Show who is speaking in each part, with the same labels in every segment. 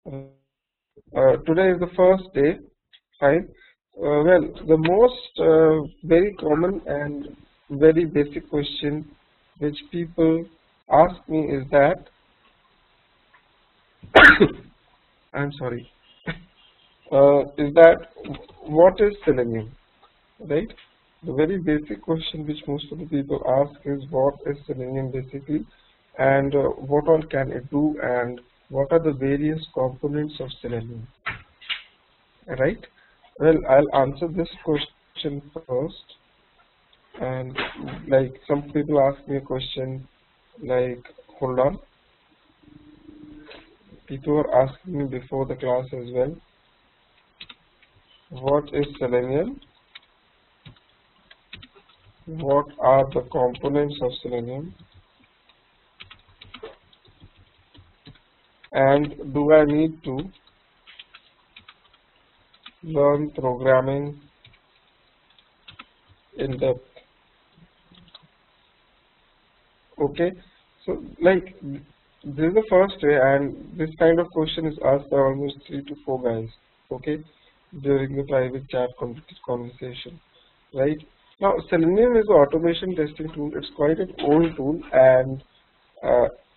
Speaker 1: Today is the first day, fine. Well, the most very common and very basic question which people ask me is that I'm sorry, is that what is Selenium, right? The very basic question which most of the people ask is what is Selenium basically, and what all can it do, and what are the various components of Selenium, right? Well, I'll answer this question first. And like some people ask me a question like, hold on, people were asking me before the class as well, what is Selenium? What are the components of Selenium? And do I need to learn programming in depth? Okay, so like this is the first way, and this kind of question is asked by almost 3 to 4 guys, okay, during the private chat conversation, right? Now, Selenium is an automation testing tool. It's quite an old tool, and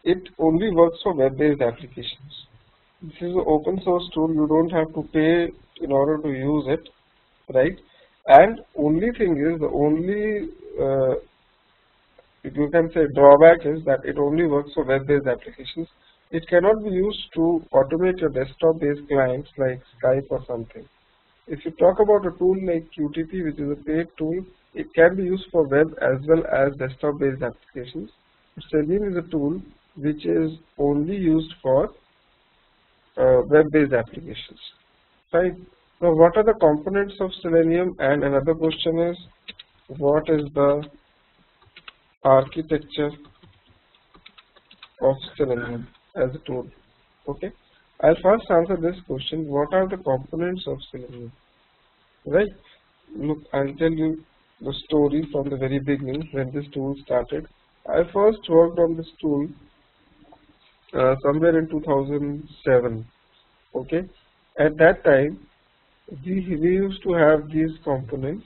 Speaker 1: it only works for web-based applications. This is an open source tool. You don't have to pay in order to use it, right? And only thing is, the only you can say drawback is that it only works for web-based applications. It cannot be used to automate your desktop-based clients like Skype or something. If you talk about a tool like Qtp, which is a paid tool, it can be used for web as well as desktop-based applications. Selenium is a tool which is only used for web-based applications. Right? Now, what are the components of Selenium? And another question is, what is the architecture of Selenium as a tool? Okay, I'll first answer this question. What are the components of Selenium? Right? Look, I'll tell you the story from the very beginning when this tool started. I first worked on this tool somewhere in 2007. Okay, at that time we used to have these components.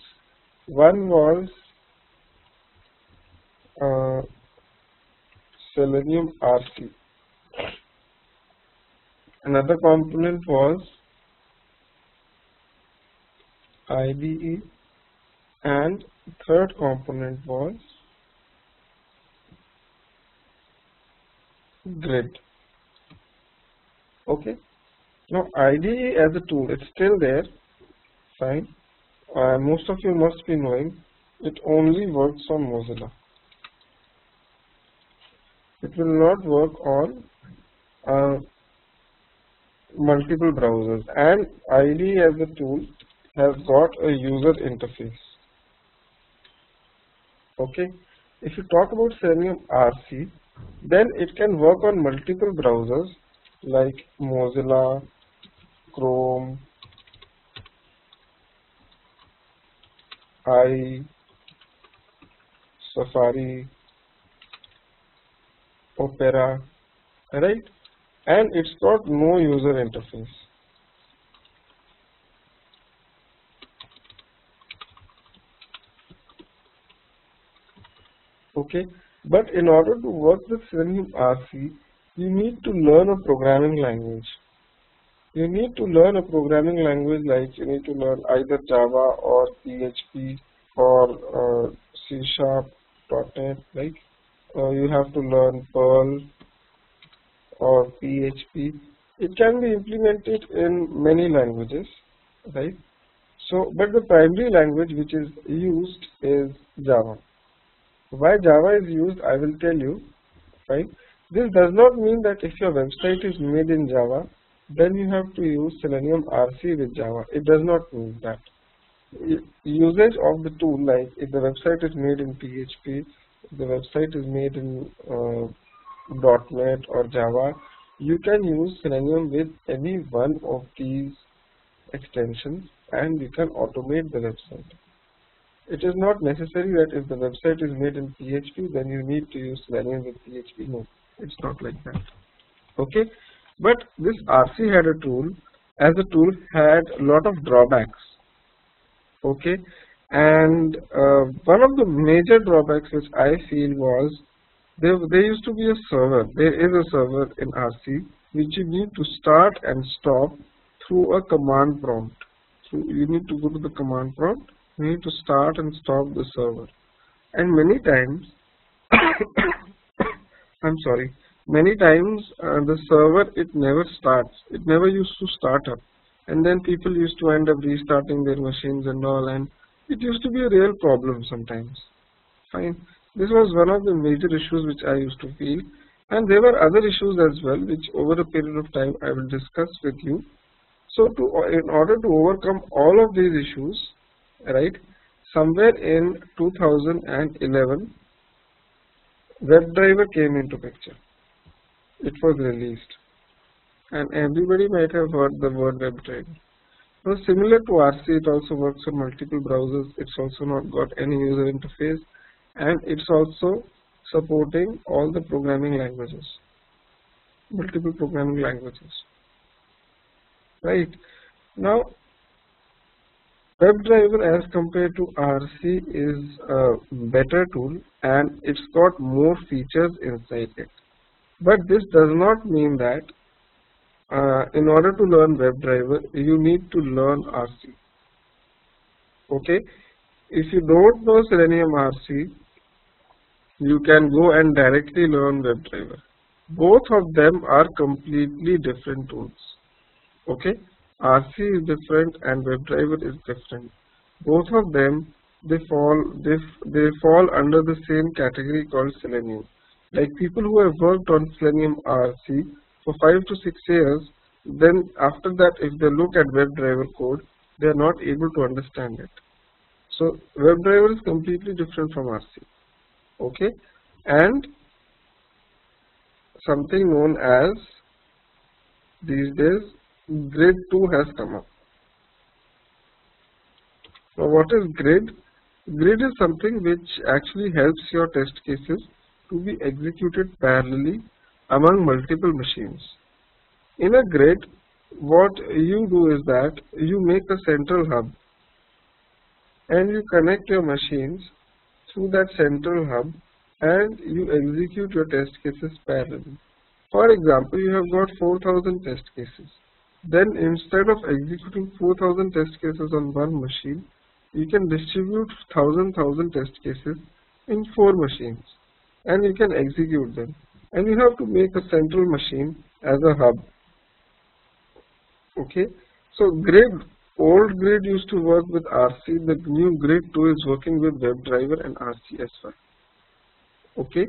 Speaker 1: One was Selenium RC. Another component was IDE, and third component was Grid. Okay. Now IDE as a tool, it's still there, fine. Most of you must be knowing it only works on Mozilla. It will not work on multiple browsers, and IDE as a tool has got a user interface. Okay, if you talk about Selenium RC, then it can work on multiple browsers like Mozilla, Chrome, IE, Safari, Opera, right? And it's got no user interface. Okay, but in order to work with Selenium RC, you need to learn a programming language. You need to learn a programming language, like you need to learn either Java or PHP or C#, .NET, right? You have to learn Perl or PHP. It can be implemented in many languages, right? So, but the primary language which is used is Java. Why Java is used, I will tell you, right? This does not mean that if your website is made in Java, then you have to use Selenium RC with Java. It does not mean that. Usage of the tool, like if the website is made in PHP, if the website is made in .NET or Java, you can use Selenium with any one of these extensions and you can automate the website. It is not necessary that if the website is made in PHP, then you need to use Selenium with PHP. No, it's not like that. Okay. But this RC had a tool, as a tool had a lot of drawbacks. Okay, and one of the major drawbacks which I feel was there used to be a server. There is a server in RC which you need to start and stop through a command prompt. So you need to go to the command prompt. You need to start and stop the server. And many times, I'm sorry, many times the server, it never starts. It never used to start up. And then people used to end up restarting their machines and all, and it used to be a real problem sometimes. Fine. This was one of the major issues which I used to feel. And there were other issues as well, which over a period of time I will discuss with you. So in order to overcome all of these issues, right, somewhere in 2011, WebDriver came into picture. It was released, and everybody might have heard the word WebDriver. So similar to RC, it also works on multiple browsers. It's also not got any user interface, and it's also supporting all the programming languages, multiple programming languages. Right now, WebDriver as compared to RC is a better tool, and it's got more features inside it. But this does not mean that in order to learn WebDriver, you need to learn RC. Okay, if you don't know Selenium RC, you can go and directly learn WebDriver. Both of them are completely different tools. Okay, RC is different and WebDriver is different. Both of them, they fall under the same category called Selenium. Like people who have worked on Selenium RC for 5 to 6 years, then after that, if they look at WebDriver code, they are not able to understand it. So WebDriver is completely different from RC. Okay, and something known as these days Grid 2 has come up. Now what is Grid? Grid is something which actually helps your test cases to be executed parallelly among multiple machines. In a grid, what you do is that you make a central hub and you connect your machines through that central hub and you execute your test cases parallelly. For example, you have got 4,000 test cases. Then instead of executing 4,000 test cases on one machine, you can distribute 1,000 test cases in 4 machines and you can execute them. And you have to make a central machine as a hub. Okay, so Grid, old Grid used to work with RC, the new Grid 2 is working with WebDriver and RC as well. Okay,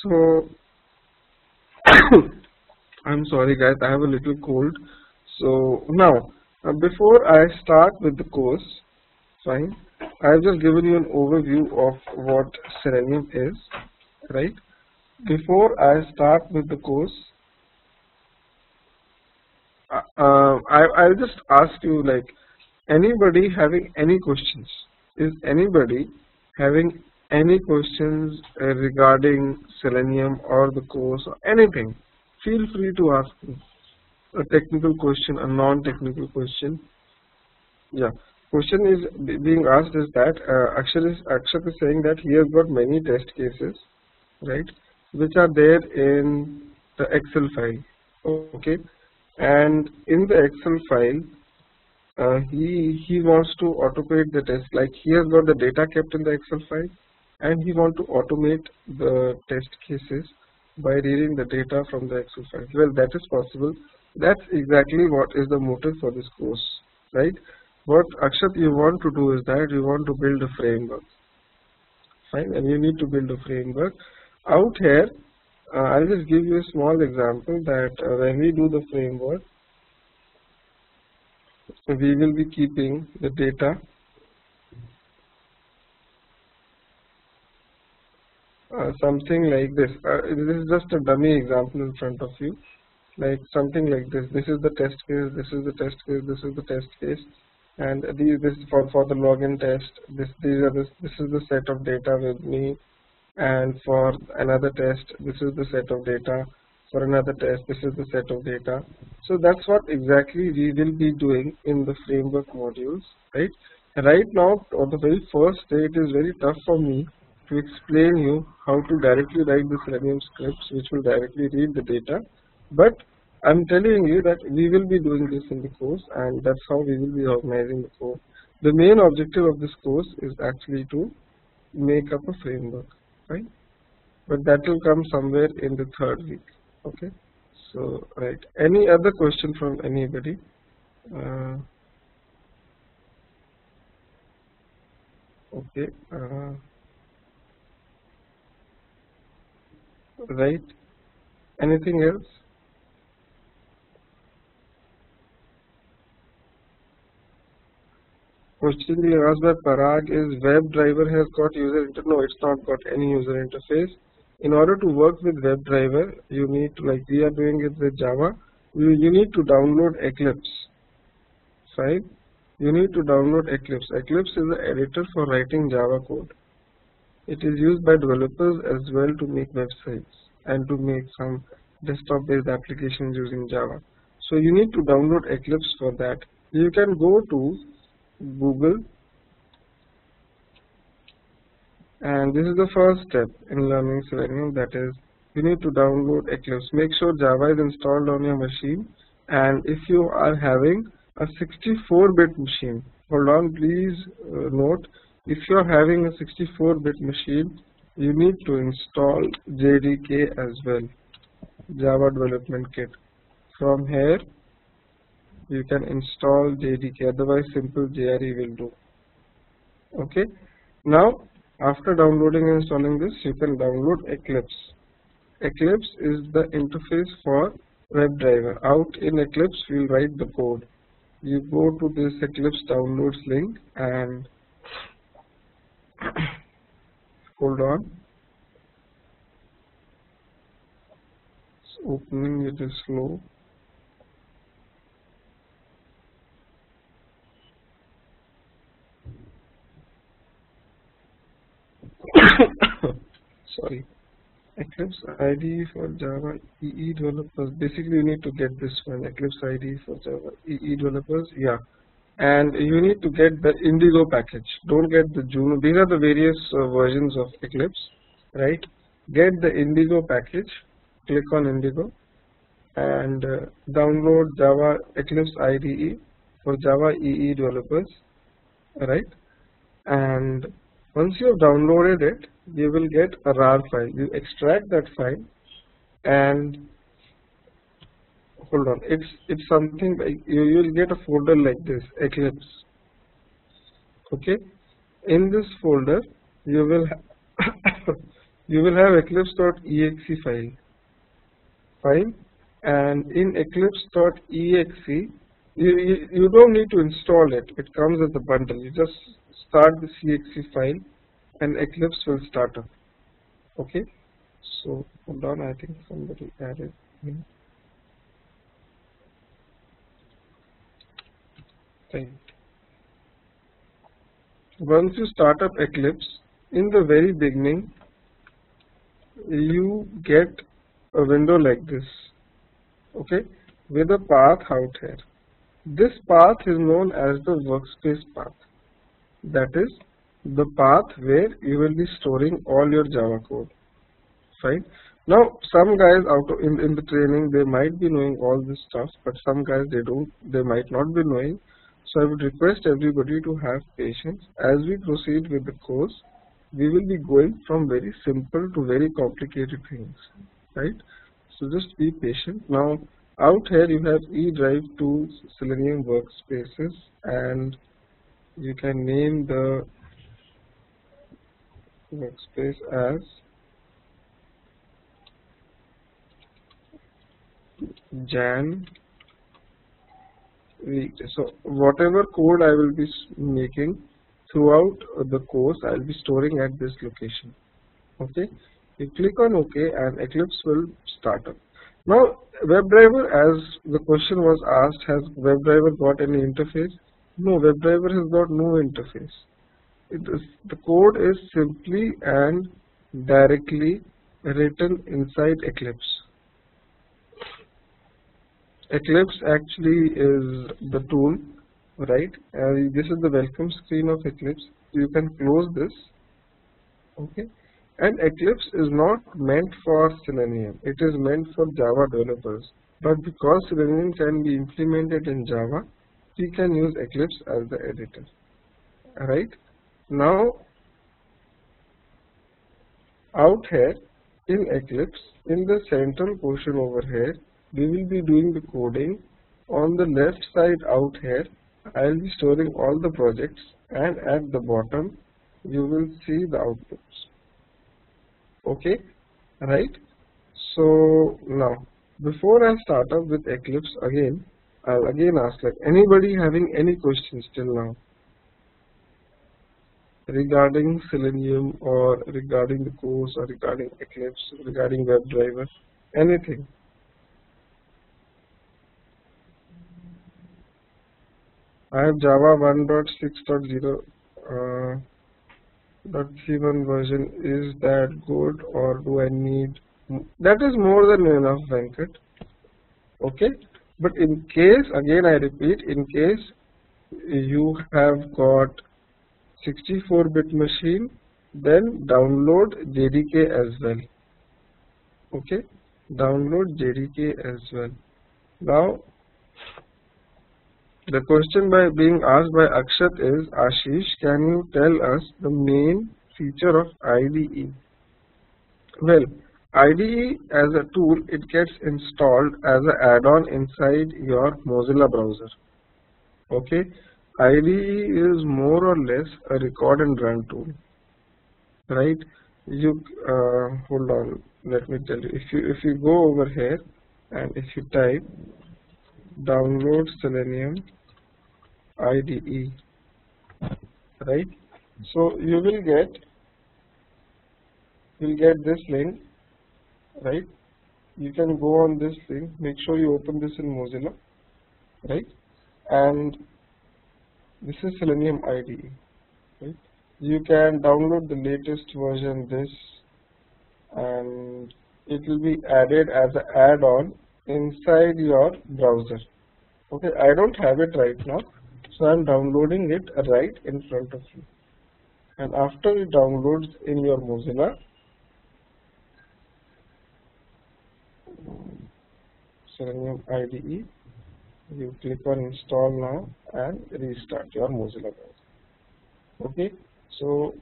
Speaker 1: so I'm sorry guys, I have a little cold. So now, before I start with the course, fine, I've just given you an overview of what Selenium is, right? Before I start with the course, I'll just ask you, like, anybody having any questions? Is anybody having any questions regarding Selenium or the course or anything? Feel free to ask me. A technical question, a non-technical question. Yeah, question is being asked is that Akshat is saying that he has got many test cases, right, which are there in the Excel file. Okay, and in the Excel file, he wants to automate the test. Like he has got the data kept in the Excel file, and he wants to automate the test cases by reading the data from the Excel file. Well, that is possible. That's exactly what is the motive for this course, right? What Akshat you want to do is that you want to build a framework, fine, and you need to build a framework. Out here, I'll just give you a small example that when we do the framework, we will be keeping the data something like this. This is just a dummy example in front of you. Like something like this. This is the test case, this is the test case, this is the test case, and this is for the login test. This is the set of data with me, and for another test, this is the set of data. for another test, this is the set of data. So that's what exactly we will be doing in the framework modules, right? Right now, on the very first day, it is very tough for me to explain you how to directly write the Selenium scripts which will directly read the data. But I'm telling you that we will be doing this in the course, and that's how we will be organizing the course. The main objective of this course is actually to make up a framework, right? But that will come somewhere in the third week. Okay. So right. Any other question from anybody? Okay. Right. Anything else? Question being asked by Parag is WebDriver has got user interface. No, it's not got any user interface. In order to work with WebDriver, you need to, like we are doing it with Java, you need to download Eclipse. Fine. You need to download Eclipse. Eclipse is an editor for writing Java code. It is used by developers as well to make websites and to make some desktop-based applications using Java. So you need to download Eclipse for that. You can go to Google, and this is the first step in learning Selenium, that is you need to download Eclipse. Make sure Java is installed on your machine, and if you are having a 64-bit machine, hold on, please note, if you are having a 64-bit machine, you need to install JDK as well, Java Development Kit. From here you can install JDK, otherwise simple JRE will do. Okay. Now after downloading and installing this, you can download Eclipse. Eclipse is the interface for WebDriver. Out in Eclipse we will write the code. You go to this Eclipse downloads link and hold on, it's opening, it is slow. Sorry. Eclipse IDE for Java EE developers. Basically, you need to get this one, Eclipse IDE for Java EE developers. Yeah, and you need to get the Indigo package. Don't get the Junit. These are the various versions of Eclipse, right? Get the Indigo package. Click on Indigo and download Java Eclipse IDE for Java EE developers, right? And once you have downloaded it, you will get a RAR file. You extract that file and hold on. It's something like you will get a folder like this, Eclipse. Okay. In this folder, you will you will have eclipse.exe file, and in eclipse.exe, you don't need to install it. It comes as a bundle. You just start the exe file and Eclipse will start up. Okay, so hold on, I think somebody added in. Right. Once you start up Eclipse, in the very beginning you get a window like this, okay, with a path out here. This path is known as the workspace path. That is the path where you will be storing all your Java code. Fine. Now some guys in the training, they might be knowing all this stuff, but some guys they might not be knowing. So I would request everybody to have patience. As we proceed with the course, we will be going from very simple to very complicated things, right? So just be patient. Now out here you have eDrive tools, Selenium workspaces, and you can name the workspace as Jan weekday. So whatever code I will be making throughout the course, I will be storing at this location. Okay, you click on OK and Eclipse will start up. Now WebDriver, as the question was asked, has WebDriver got any interface? No, WebDriver has got no interface. The code is simply and directly written inside Eclipse. Eclipse actually is the tool, right? This is the welcome screen of Eclipse. You can close this, okay? And Eclipse is not meant for Selenium. It is meant for Java developers. But because Selenium can be implemented in Java, we can use Eclipse as the editor, right? Now, out here in Eclipse, in the central portion over here, we will be doing the coding. On the left side out here, I will be storing all the projects, and at the bottom, you will see the outputs. Okay, right? So now, before I start up with Eclipse again, I'll again ask, like, anybody having any questions till now regarding Selenium or regarding the course or regarding Eclipse, regarding WebDriver, anything? I have Java 1.6.0 .c1 version. Is that good, or do I need? That is more than enough, Venkat. Okay, but in case, again I repeat, in case you have got 64-bit machine, then download JDK as well. Okay, download JDK as well. Now, the question being asked by Akshat is, Ashish, can you tell us the main feature of IDE? Well, IDE as a tool, it gets installed as an add-on inside your Mozilla browser. Okay, IDE is more or less a record and run tool, right? You hold on, let me tell you. If you go over here and if you type download Selenium IDE, right? So you will get this link, right? You can go on this link. Make sure you open this in Mozilla, right? And this is Selenium IDE, right? You can download the latest version, and it will be added as an add-on inside your browser. Okay, I don't have it right now, so I'm downloading it right in front of you. And after it downloads in your Mozilla, Selenium IDE, you click on install now and restart your Mozilla browser. Okay, so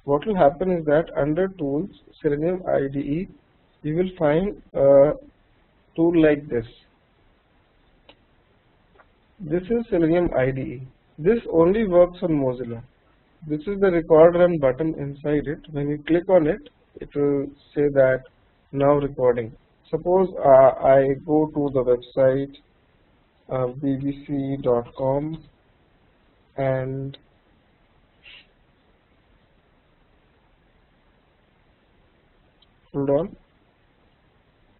Speaker 1: what will happen is that under tools, Selenium IDE, you will find a tool like this. This is Selenium IDE. This only works on Mozilla. This is the record run button inside it. When you click on it, it will say that now recording. Suppose I go to the website bbc.com and hold on,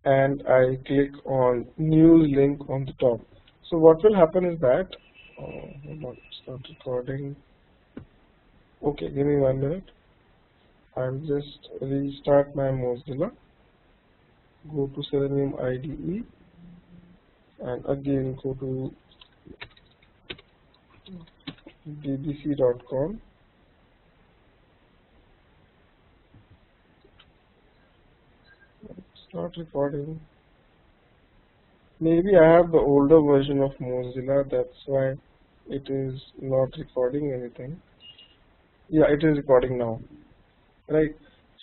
Speaker 1: and I click on news link on the top. So what will happen is that, hold on, start recording. Okay, give me 1 minute. I'll just restart my Mozilla. Go to Selenium IDE and again go to bbc.com. Start recording. Maybe I have the older version of Mozilla, that's why it is not recording anything. Yeah, it is recording now, right?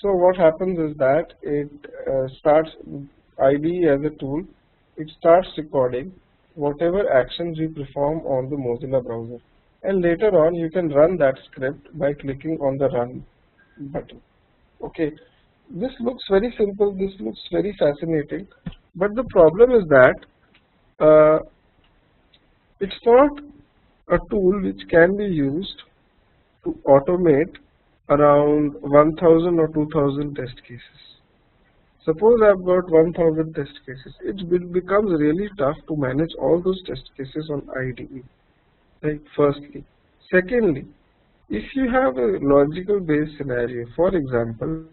Speaker 1: So what happens is that it starts IDE as a tool. It starts recording whatever actions you perform on the Mozilla browser, and later on you can run that script by clicking on the run button. Okay, this looks very simple, this looks very fascinating, but the problem is that it's not a tool which can be used to automate around 1000 or 2000 test cases. Suppose I've got 1000 test cases, it becomes really tough to manage all those test cases on IDE, right? Firstly. Secondly, if you have a logical based scenario, for example,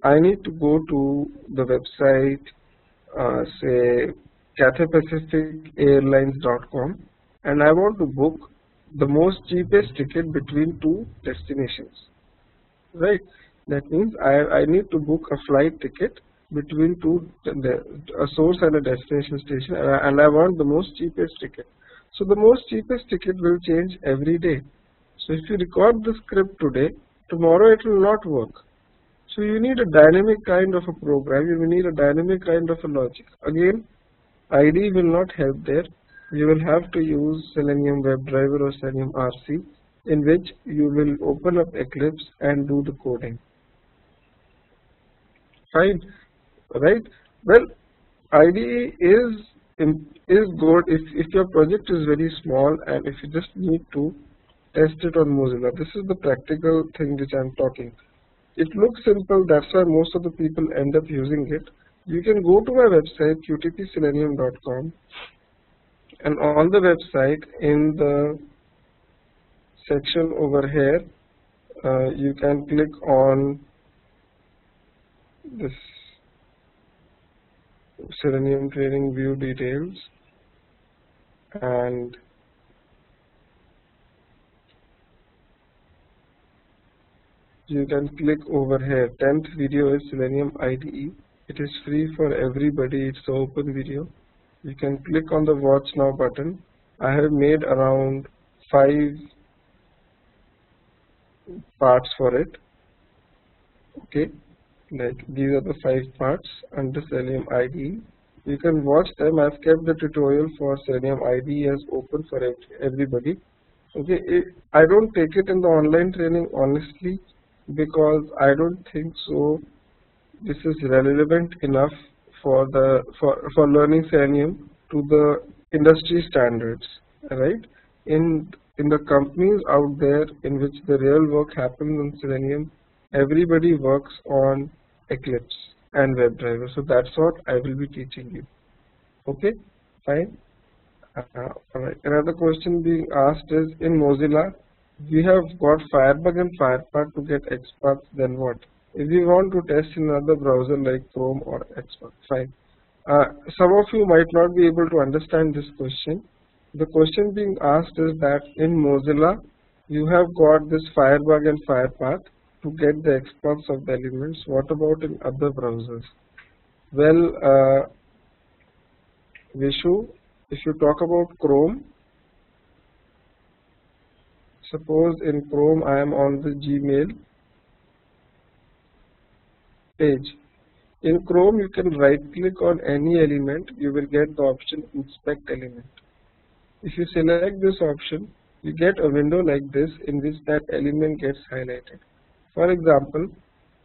Speaker 1: I need to go to the website, say CathayPacificAirlines.com, and I want to book the most cheapest ticket between two destinations. Right? That means I need to book a flight ticket between a source and a destination station, and I want the most cheapest ticket. So the most cheapest ticket will change every day. So if you record the script today, tomorrow it will not work. So you need a dynamic kind of a program, you need a dynamic kind of a logic. Again, IDE will not help there. You will have to use Selenium Webdriver or Selenium RC, in which you will open up Eclipse and do the coding. Fine, right? Well, IDE is good if your project is very small and if you just need to test it on Mozilla. This is the practical thing which I am talking. It looks simple, that's why most of the people end up using it. You can go to my website qtpselenium.com, and on the website in the section over here you can click on this Selenium training view details, and you can click over here. 10th video is Selenium IDE. It is free for everybody. It's an open video. You can click on the watch now button. I have made around 5 parts for it. Okay, like these are the 5 parts under Selenium IDE. You can watch them. I've kept the tutorial for Selenium IDE as open for everybody. Okay, I don't take it in the online training honestly, because I don't think so this is relevant enough for learning Selenium to the industry standards, right? In the companies out there in which the real work happens on Selenium, everybody works on Eclipse and WebDriver. So that's what I will be teaching you. Okay, fine. Alright. Another question being asked is, in Mozilla, we have got Firebug and Firepath to get XPATHs, then what? If we want to test in another browser like Chrome or XPath, fine. Some of you might not be able to understand this question. The question being asked is that in Mozilla, you have got this Firebug and Firepath to get the XPaths of the elements. What about in other browsers? Well, Vishu, if you talk about Chrome, suppose in Chrome I am on the Gmail page. In Chrome you can right click on any element, you will get the option inspect element. If you select this option, you get a window like this in which that element gets highlighted. For example,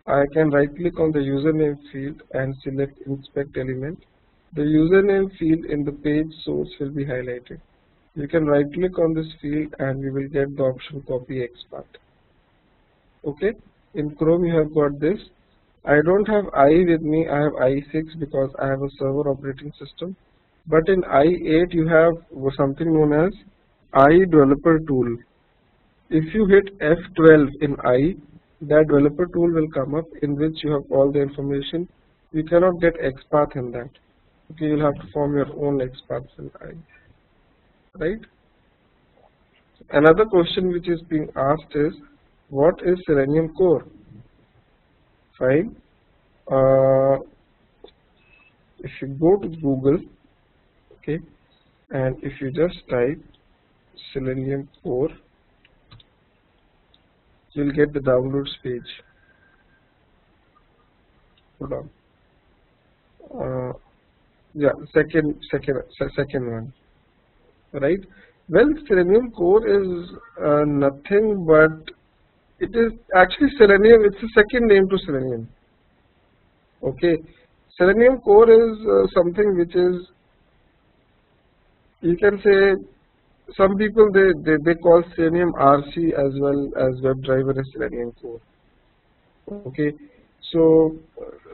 Speaker 1: I can right click on the username field and select inspect element. The username field in the page source will be highlighted. You can right click on this field and you will get the option copy XPath. Okay, in Chrome you have got this. I don't have IE with me, I have IE6 because I have a server operating system. But in IE8 you have something known as IE developer tool. If you hit F12 in IE, that developer tool will come up in which you have all the information. You cannot get XPath in that. Okay, you'll have to form your own XPaths in IE. Right? Another question which is being asked is, what is Selenium core? Fine. If you go to Google, okay, and if you just type Selenium core, you'll get the downloads page. Hold on. Yeah, second one. Right? Well, Selenium core is nothing but it is actually Selenium. It's a second name to Selenium. Okay, Selenium core is something which is, you can say, some people they call Selenium RC as well as WebDriver as Selenium core. Okay, so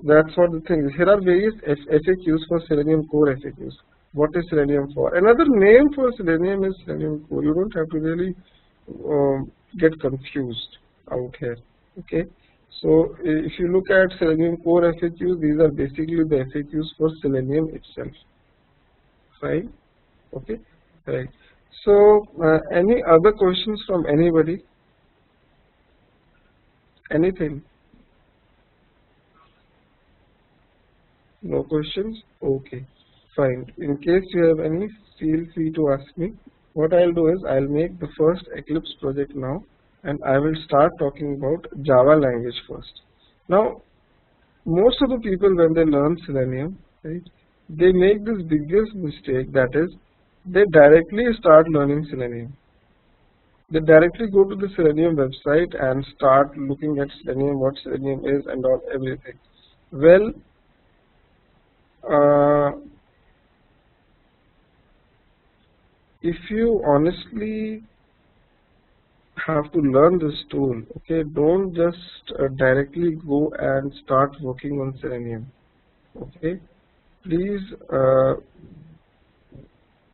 Speaker 1: that's what the thing is. Here are various FAQs for Selenium core FAQs. What is Selenium for? Another name for Selenium is Selenium core. You don't have to really get confused out here. Okay, so if you look at Selenium core FAQs, these are basically the FAQs for Selenium itself. Fine. Okay. Right. So any other questions from anybody? Anything? No questions? Okay. Fine. In case you have any, feel free to ask me. What I'll do is I'll make the first Eclipse project now, and I will start talking about Java language first. Now, most of the people when they learn Selenium, right, they make this biggest mistake, that is, they directly start learning Selenium. They directly go to the Selenium website and start looking at Selenium, what Selenium is and all everything. Well, uh, if you honestly have to learn this tool, okay, don't just directly go and start working on Selenium. Okay, please,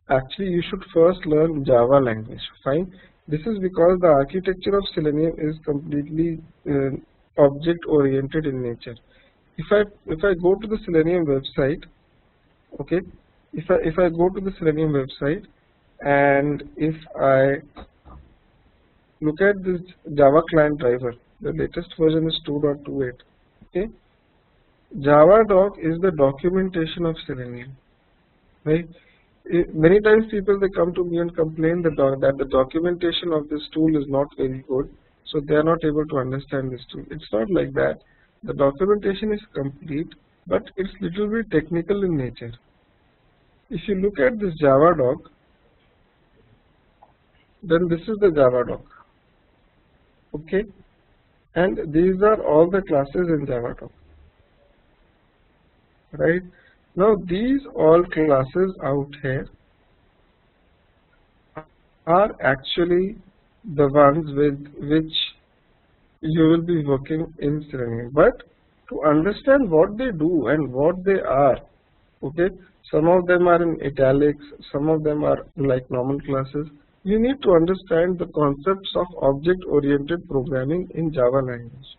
Speaker 1: actually you should first learn Java language. Fine. This is because the architecture of Selenium is completely object oriented in nature. If I go to the Selenium website, okay, if I go to the Selenium website and if I look at this Java client driver, the latest version is 2.28. Okay, Java doc is the documentation of Selenium, right? Many times people, they come to me and complain that the documentation of this tool is not very good, so they are not able to understand this tool. It's not like that. The documentation is complete, but it's little bit technical in nature. If you look at this Java doc, then this is the Java doc. Okay, and these are all the classes in Java doc. Right now, these all classes out here are actually the ones with which you will be working in Selenium. But to understand what they do and what they are, okay, some of them are in italics, some of them are like normal classes. You need to understand the concepts of object-oriented programming in Java language.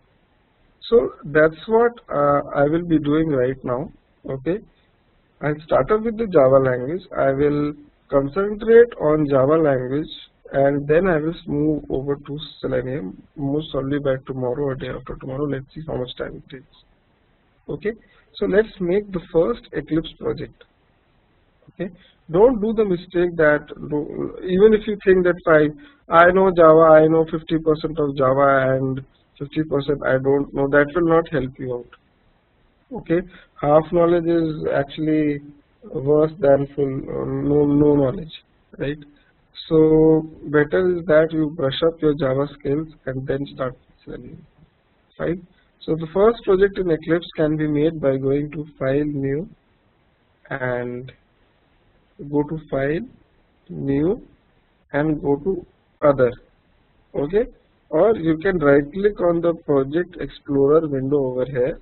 Speaker 1: So that's what I will be doing right now. Okay, I'll start off with the Java language. I will concentrate on Java language, and then I will move over to Selenium, most probably by tomorrow or day after tomorrow. Let's see how much time it takes. Okay, so let's make the first Eclipse project. Okay, don't do the mistake that even if you think that I know Java, I know 50% of Java and 50% I don't know, that will not help you out. Okay, half knowledge is actually worse than full no knowledge, right? So better is that you brush up your Java skills and then start Selenium. Fine. So the first project in Eclipse can be made by going to File, New, and go to File, New, and go to Other. Okay, or you can right click on the Project Explorer window over here.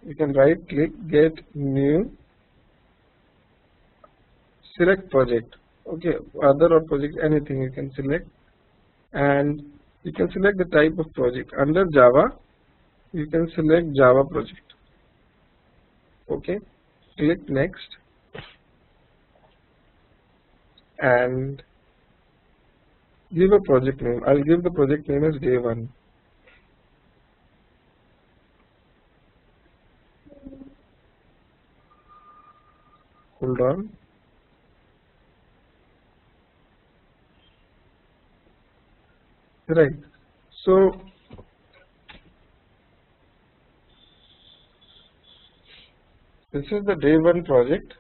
Speaker 1: You can right click, get New, select project. Okay, other or project, anything you can select, and you can select the type of project. Under Java, you can select Java project. Okay, click next, and give a project name. I'll give the project name as Day-1. Hold on. Right. So this is the Day-1 project.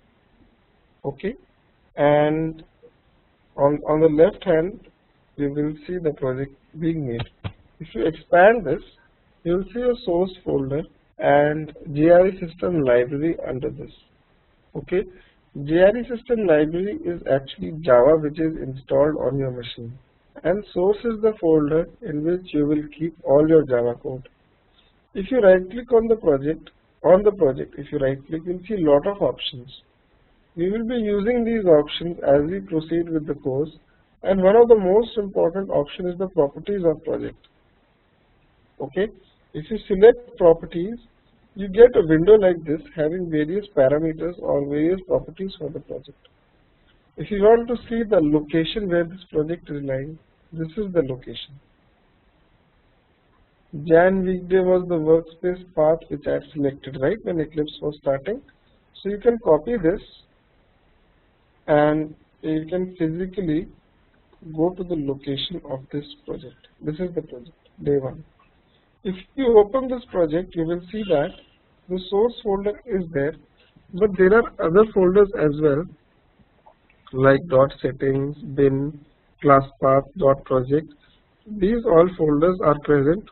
Speaker 1: Okay, and on the left hand you will see the project being made. If you expand this, you will see a source folder and JRE system library under this. Okay, JRE system library is actually Java which is installed on your machine, and source is the folder in which you will keep all your Java code. If you right click on the project, if you right click, you'll see a lot of options. We will be using these options as we proceed with the course, and one of the most important option is the properties of project. Okay, if you select properties, you get a window like this having various parameters or various properties for the project. If you want to see the location where this project is lying, this is the location. Jan weekday was the workspace path which I had selected, right, when Eclipse was starting. So you can copy this and you can physically go to the location of this project. This is the project, Day-1. If you open this project, you will see that the source folder is there, but there are other folders as well, like .settings, bin, class path, .project. These all folders are present,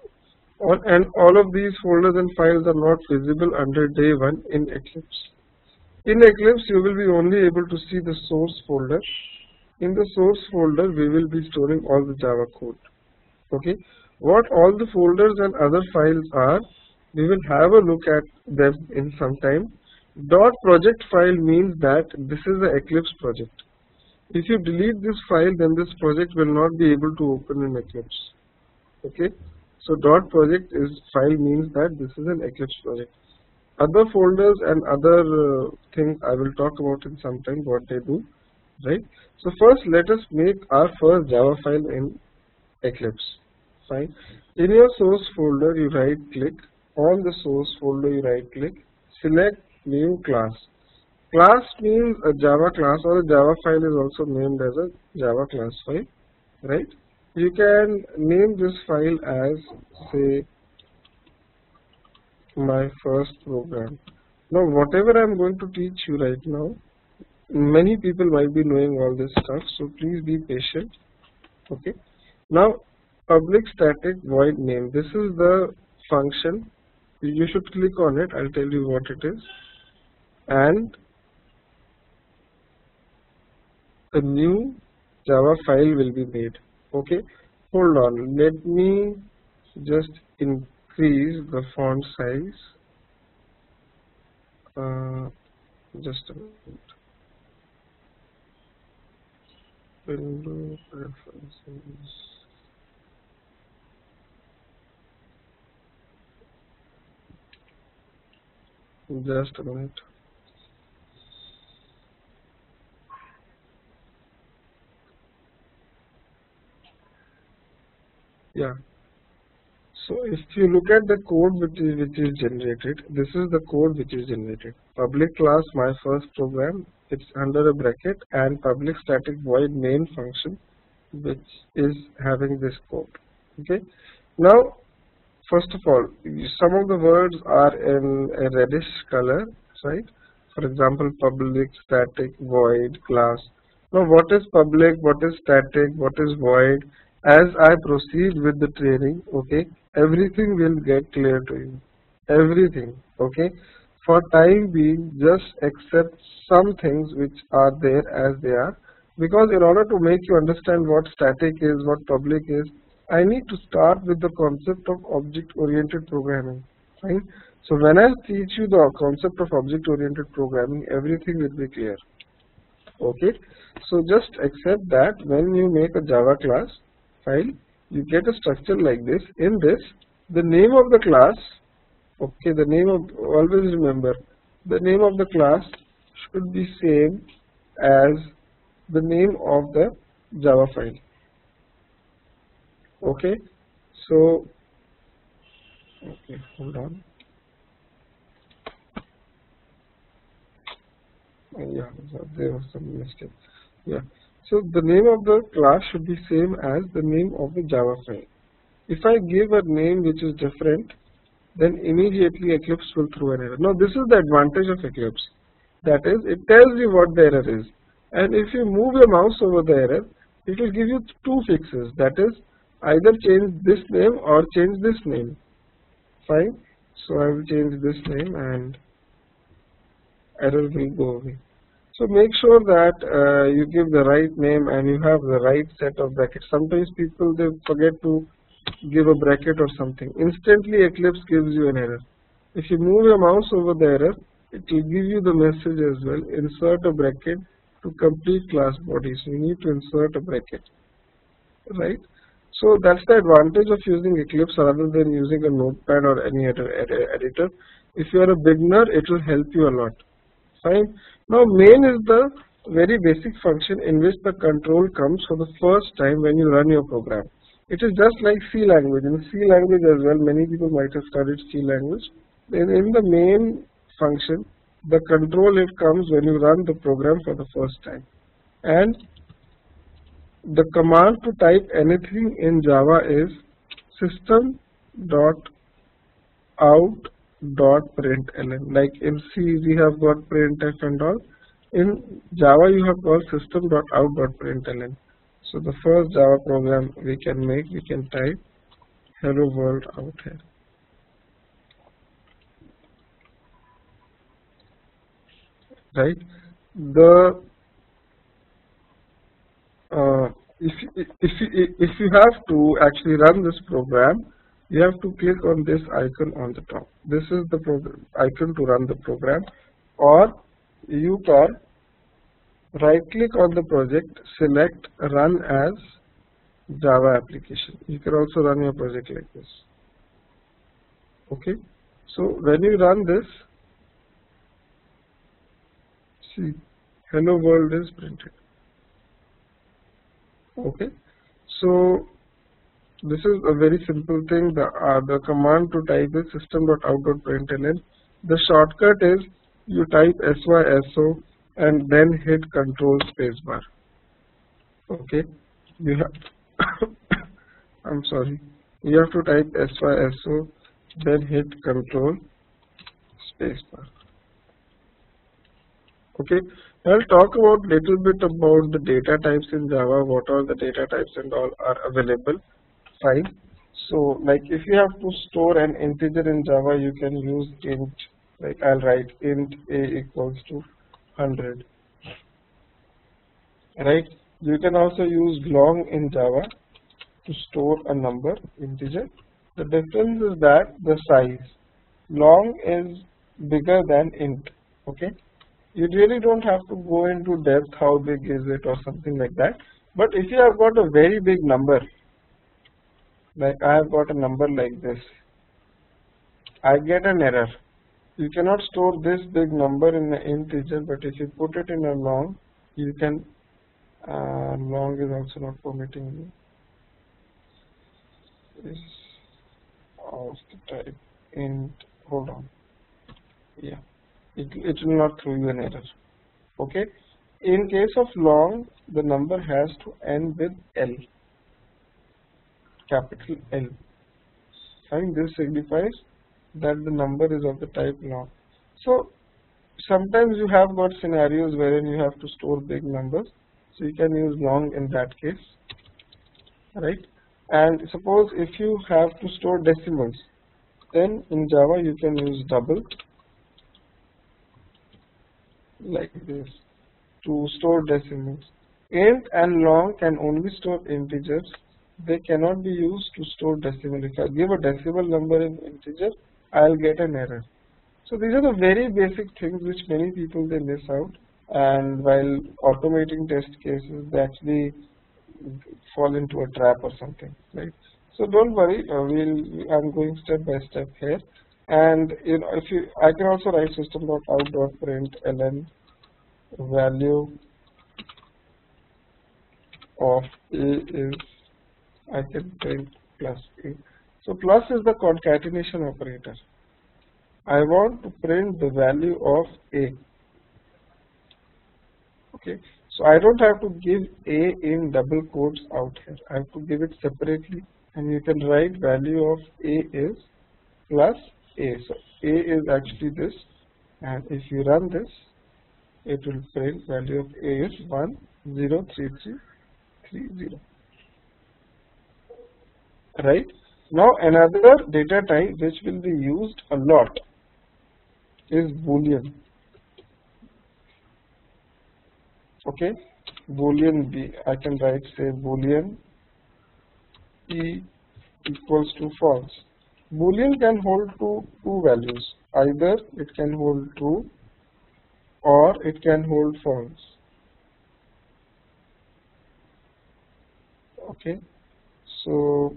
Speaker 1: and all of these folders and files are not visible under Day-1 in Eclipse. In Eclipse, you will be only able to see the source folder. In the source folder, we will be storing all the Java code. Okay, what all the folders and other files are, we will have a look at them in some time. .project file means that this is the Eclipse project. If you delete this file, then this project will not be able to open in Eclipse. Okay, so .project is file means that this is an Eclipse project. Other folders and other things I will talk about in some time what they do, right? So first let us make our first Java file in Eclipse. Fine. In your source folder, you right click. On the source folder, you right click. Select new class. Class means a Java class, or a Java file is also named as a Java class file, right? You can name this file as, say, my first program. Now whatever I am going to teach you right now, many people might be knowing all this stuff, so please be patient. Okay, now public static void name, this is the function. You should click on it, I'll tell you what it is, and a new Java file will be made. Okay, hold on, let me just increase the font size. Just a minute. Window preferences. Just a minute. Yeah. So if you look at the code which is generated, this is the code which is generated. Public class my first program, it's under a bracket, and public static void main function, which is having this code. Okay. Now, first of all, some of the words are in a reddish color, right? For example, public, static, void, class. Now, what is public, what is static, what is void? As I proceed with the training, okay, everything will get clear to you. Everything, okay. For time being, just accept some things which are there as they are, because in order to make you understand what static is, what public is, I need to start with the concept of object-oriented programming. Fine. So when I teach you the concept of object-oriented programming, everything will be clear. Okay. So just accept that when you make a Java class file, you get a structure like this. In this, the name of the class, okay, the name of, always remember, the name of the class should be same as the name of the Java file. Okay, so, okay, hold on. Yeah, there was some mistake. Yeah, so the name of the class should be same as the name of the Java file. If I give a name which is different, then immediately Eclipse will throw an error. Now this is the advantage of Eclipse. That is, it tells you what the error is. And if you move your mouse over the error, it will give you two fixes. That is, either change this name or change this name. Fine. So I will change this name and error will go away. So make sure that you give the right name and you have the right set of brackets. Sometimes people, they forget to give a bracket or something. Instantly Eclipse gives you an error. If you move your mouse over the error, it will give you the message as well. Insert a bracket to complete class body. So you need to insert a bracket, right? So that's the advantage of using Eclipse rather than using a notepad or any other editor. If you are a beginner, it will help you a lot. Fine. Now main is the very basic function in which the control comes for the first time when you run your program. It is just like C language. In C language as well, many people might have studied C language. In the main function, the control it comes when you run the program for the first time. And the command to type anything in Java is system.out.println. Like in C we have got printf and all. In Java you have got system.out.println. So the first Java program we can make, we can type hello world out here. Right? The if you have to actually run this program, you have to click on this icon on the top. This is the icon to run the program, or you can right click on the project, select run as Java application. You can also run your project like this. Okay, so when you run this, see hello world is printed. Okay, so this is a very simple thing. The command to type is system.out.println. The shortcut is you type syso and then hit control spacebar. Okay, you have I'm sorry, you have to type syso then hit control spacebar. Okay, I'll talk about little bit about the data types in Java, what all the data types and all are available. Fine. So like if you have to store an integer in Java, you can use int, like I'll write int a equals to 100. Right? You can also use long in Java to store a number, integer. The difference is that the size. Long is bigger than int. Okay? You really don't have to go into depth how big is it or something like that. But if you have got a very big number, like I have got a number like this, I get an error. You cannot store this big number in an integer, but if you put it in a long, you can. Long is also not permitting you. Is of the type int. Hold on. Yeah. It will not throw you an error. Okay. In case of long, the number has to end with L, capital L. And this signifies that the number is of the type long. So sometimes you have got scenarios wherein you have to store big numbers, so you can use long in that case, right? And suppose if you have to store decimals, then in Java you can use double, like this, to store decimals. Int and long can only store integers. They cannot be used to store decimal. If I give a decimal number in integer, I'll get an error. So these are the very basic things which many people they miss out, and while automating test cases they actually fall into a trap or something, right? So don't worry, I'm going step by step here. And I can also write system.out.println value of a is, I can print plus a. So plus is the concatenation operator. I want to print the value of a. Okay, so I don't have to give a in double quotes out here. I have to give it separately, and you can write value of a is plus a. So a is actually this, and if you run this, it will print value of a is 103330. Right? Now another data type which will be used a lot is Boolean. Okay, Boolean B. I can write say Boolean E equals to false. Boolean can hold two values. Either it can hold true or it can hold false. Okay, so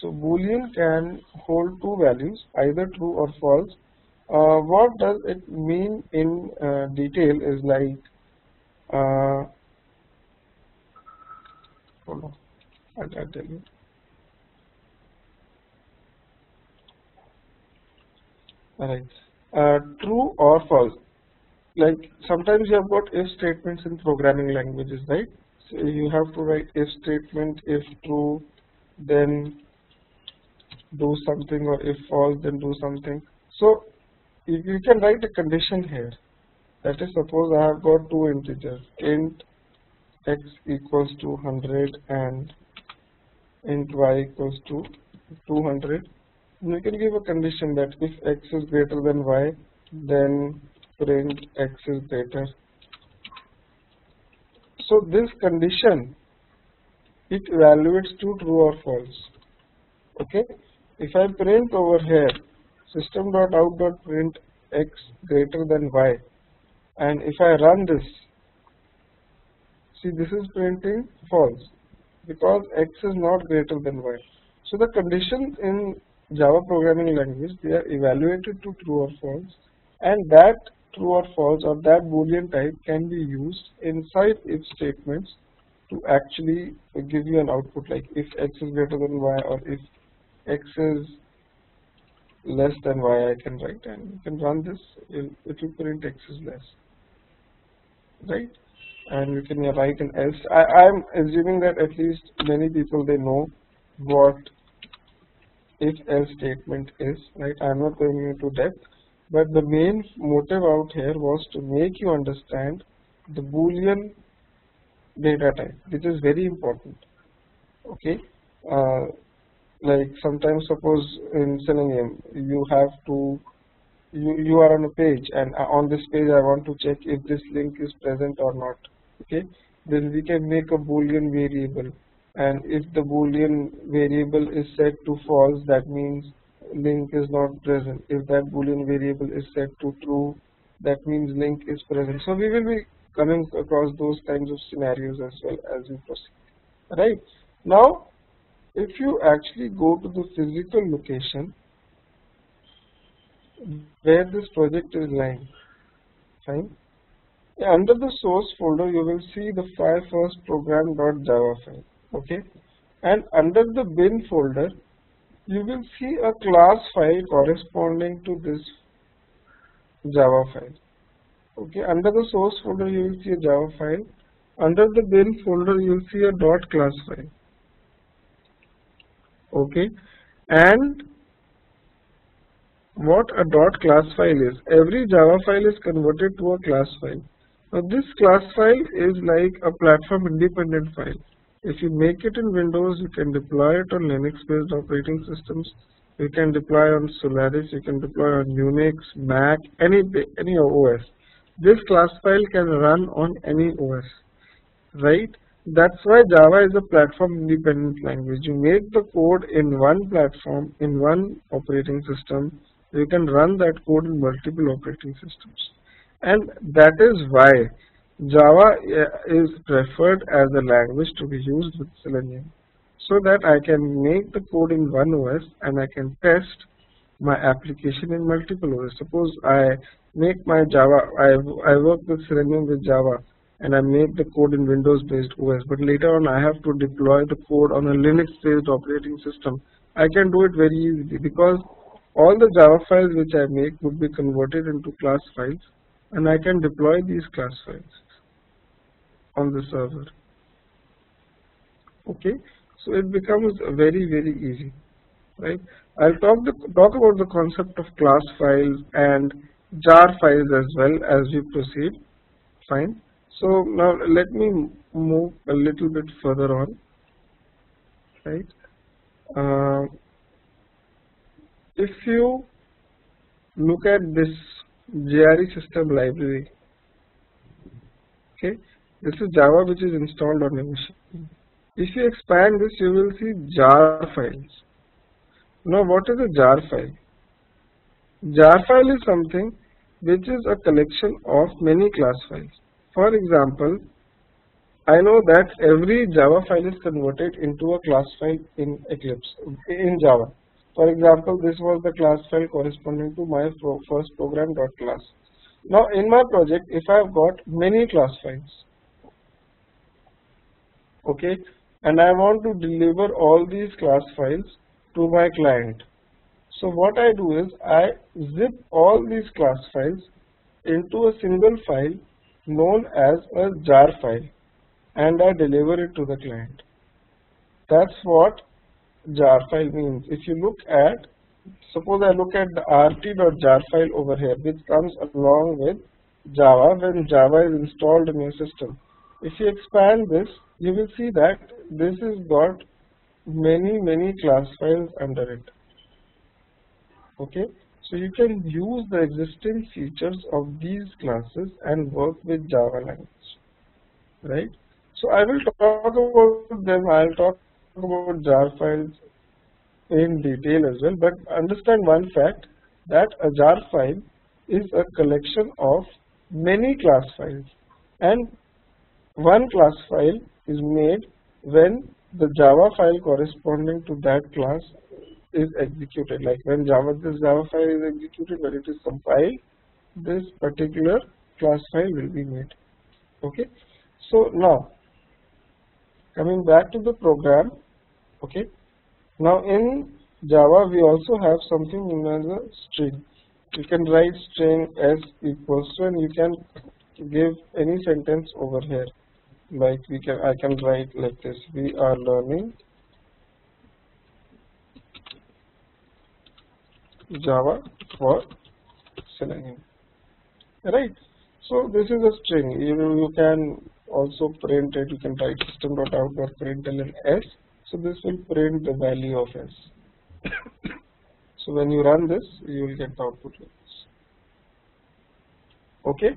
Speaker 1: So Boolean can hold two values, either true or false. What does it mean in detail is like, hold on, I'll tell you. Alright, true or false. Like sometimes you have got if statements in programming languages, right? So you have to write if statement, if true, then do something, or if false, then do something. So you can write a condition here. That is, suppose I have got two integers, int x equals to 100 and int y equals to 200. And you can give a condition that if x is greater than y, then print x is greater. So this condition, it evaluates to true or false. Okay. If I print over here system.out.print x greater than y, and if I run this, see, this is printing false because x is not greater than y. So the conditions in Java programming language, they are evaluated to true or false, and that true or false or that Boolean type can be used inside if statements to actually give you an output, like if x is greater than y, or if x is less than y, I can write, and you can run this, it will print x is less, right? And you can write an else. I'm assuming that at least many people, they know what if else statement is, right? I'm not going into depth, but the main motive out here was to make you understand the Boolean data type, which is very important. Okay, like sometimes suppose in Selenium you have to, you are on a page, and on this page I want to check if this link is present or not. Okay, then we can make a Boolean variable, and if the Boolean variable is set to false, that means link is not present. If that Boolean variable is set to true, that means link is present. So we will be coming across those kinds of scenarios as well as we proceed. Right now, if you actually go to the physical location where this project is lying, fine. Under the source folder, you will see the file first program.java file. Okay, and under the bin folder, you will see a class file corresponding to this Java file. Okay, under the source folder, you will see a Java file. Under the bin folder, you will see a .class file. Okay, and what a .class file is, every Java file is converted to a class file. Now this class file is like a platform independent file. If you make it in Windows, you can deploy it on Linux based operating systems, you can deploy on Solaris, you can deploy on Unix, Mac, any OS. This class file can run on any OS, right? That's why Java is a platform independent language. You make the code in one platform, in one operating system, you can run that code in multiple operating systems. And that is why Java is preferred as a language to be used with Selenium, so that I can make the code in one OS and I can test my application in multiple OS. Suppose I make my Java, I work with Selenium with Java, and I make the code in Windows based OS, but later on I have to deploy the code on a Linux based operating system. I can do it very easily because all the Java files which I make would be converted into class files, and I can deploy these class files on the server. Okay, so it becomes very easy, right? I'll talk about the concept of class files and jar files as well as we proceed. Fine. So now let me move a little bit further on, right? If you look at this JRE system library, okay, this is Java which is installed on your machine. If you expand this, you will see jar files. Now what is a jar file? Jar file is something which is a collection of many class files. For example, I know that every Java file is converted into a class file in Eclipse, in Java. For example, this was the class file corresponding to my first program.class. Now in my project, if I have got many class files, okay, and I want to deliver all these class files to my client. So what I do is I zip all these class files into a single file known as a jar file, and I deliver it to the client. That's what jar file means. If you look at, suppose I look at the rt.jar file over here, which comes along with Java when Java is installed in your system. If you expand this, you will see that this has got many class files under it. Okay, so you can use the existing features of these classes and work with Java language, right? So I will talk about them. I'll talk about jar files in detail as well, but understand one fact, that a jar file is a collection of many class files, and one class file is made when the Java file corresponding to that class is executed. Like when this Java file is executed, when it is compiled, this particular class file will be made. Okay, so now coming back to the program. Okay, now in Java we also have something known as a string. You can write string as equals to, and you can give any sentence over here. Like I can write like this: we are learning Java for Selenium. Right? So this is a string. You can also print it. You can write system.out.println s. So this will print the value of s. So when you run this, you will get the output like this. Okay.